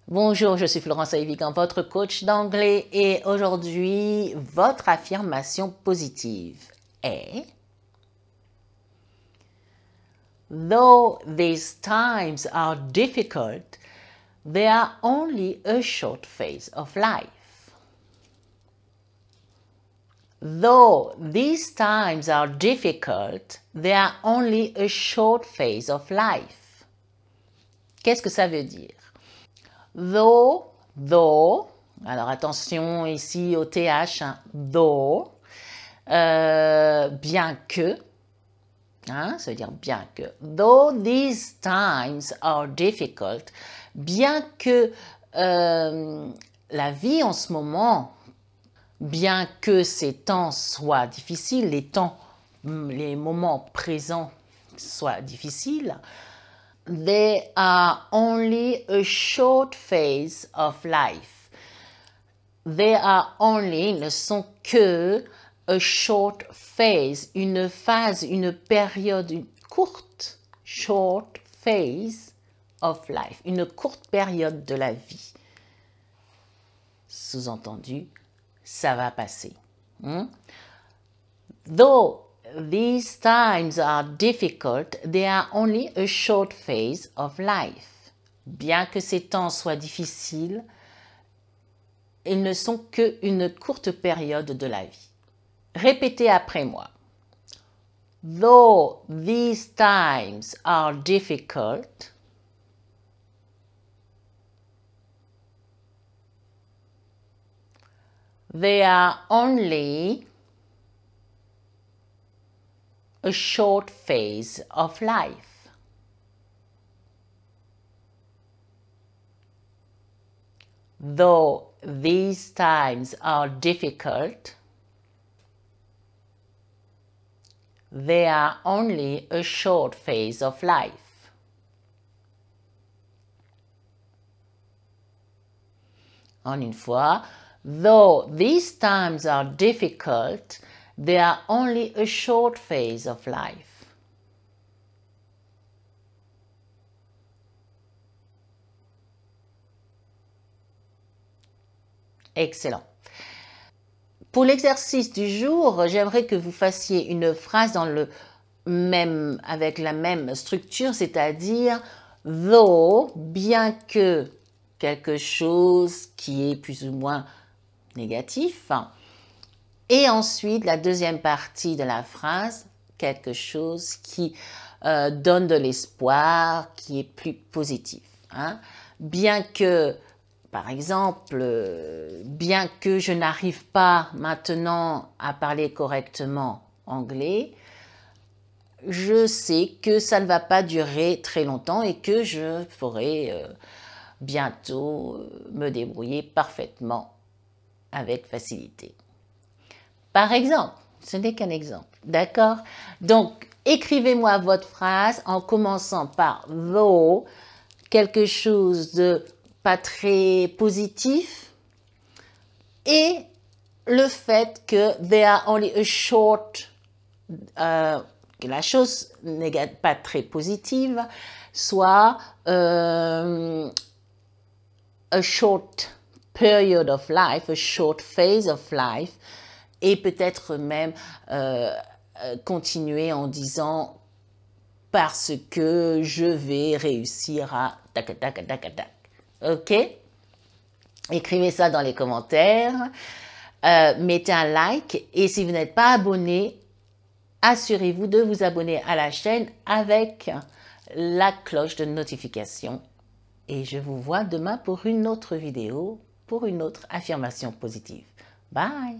Bonjour, je suis Florence Aïvigan, votre coach d'anglais et aujourd'hui, votre affirmation positive est Though these times are difficult, they are only a short phase of life. Though these times are difficult, they are only a short phase of life. Qu'est-ce que ça veut dire? Though, alors attention ici au TH, hein, though, bien que, hein, ça veut dire bien que, though these times are difficult, bien que la vie en ce moment, bien que ces temps soient difficiles, les moments présents soient difficiles, they are only a short phase of life. They are only, ne sont que, a short phase, une phase, une période, une courte, short phase of life, une courte période de la vie. Sous-entendu, ça va passer. Though these times are difficult, they are only a short phase of life. Bien que ces temps soient difficiles, ils ne sont qu'une courte période de la vie. Répétez après moi. Though these times are difficult, they are only a short phase of life. Though these times are difficult, they are only a short phase of life. En une fois, though these times are difficult, they are only a short phase of life. Excellent. Pour l'exercice du jour, j'aimerais que vous fassiez une phrase avec la même structure, c'est-à-dire though, bien que quelque chose qui est plus ou moins négatif, et ensuite la deuxième partie de la phrase, quelque chose qui donne de l'espoir, qui est plus positif. Bien que, par exemple, bien que je n'arrive pas maintenant à parler correctement anglais, je sais que ça ne va pas durer très longtemps et que je pourrai bientôt me débrouiller parfaitement avec facilité. Par exemple, ce n'est qu'un exemple, d'accord? Donc, écrivez-moi votre phrase en commençant par though, quelque chose de pas très positif, et le fait que they are only a short, que la chose pas très positive soit a short period of life, a short phase of life, et peut-être même continuer en disant parce que je vais réussir à tac tac tac tac. Ok? Écrivez ça dans les commentaires, mettez un like et si vous n'êtes pas abonné, assurez-vous de vous abonner à la chaîne avec la cloche de notification. Et je vous vois demain pour une autre vidéo, pour une autre affirmation positive. Bye!